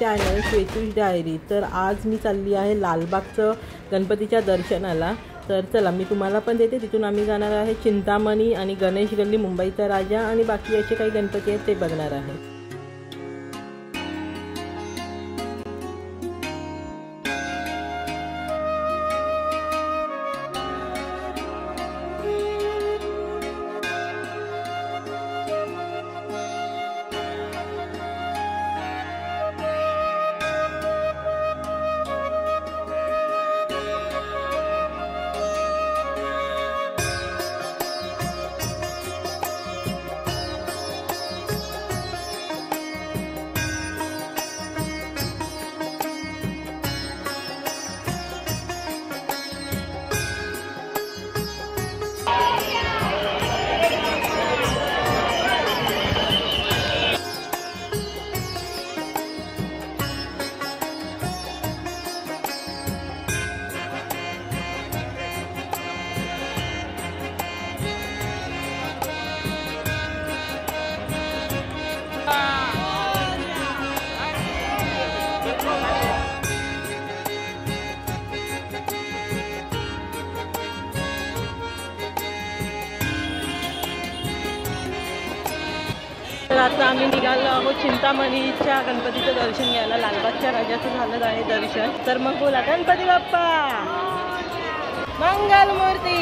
Channel श्वेतूश diary. तर आज मी चालली आहे लालबागचं गणपतीच्या दर्शनाला। तर चला मी तुम्हाला पण देते, तिथून आम्ही जाणार आहे चिंतामणी आणि गणेश गल्ली, मुंबईचा राजा आणि बाकी असे काही गणपती आहेत ते बघणार आहे। तर आता आम्ही निघालो आहोत चिंतामणीच्या गणपतीचं दर्शन घ्यायला। लालबागच्या राजाचं झालं आहे दर्शन। तर मग बोला गणपती बाप्पा मंगलमूर्ती।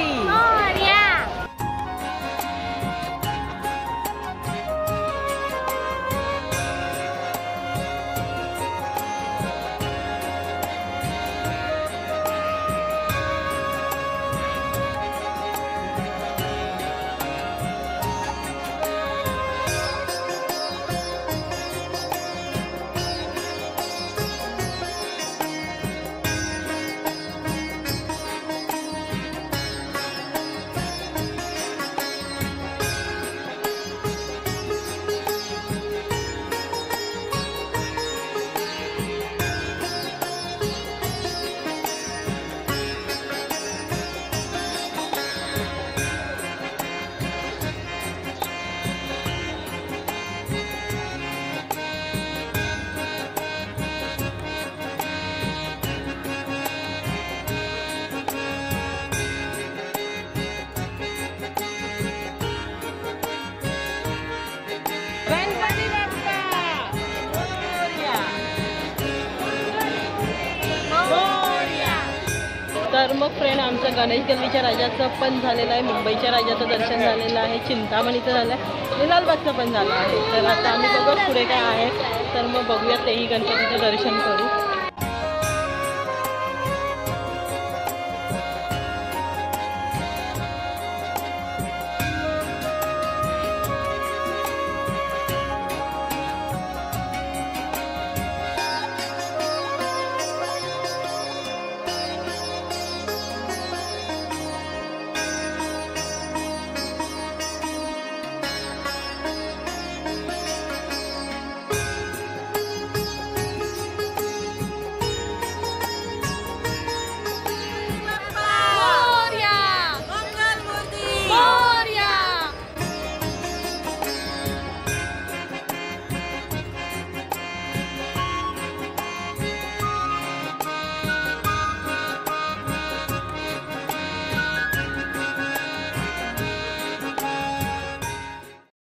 तर मग फ्रेंड आमचं गणेश गल्लीच्या राजाचं पण झालेलं आहे, मुंबईच्या राजाचं दर्शन झालेलं आहे, चिंतामणीचं झालं आहे आणि लालबागचं पण झालं आहे। तर आता आम्ही बघू पुढे काय आहे, तर मग बघूया तेही गणपतीचं दर्शन करू।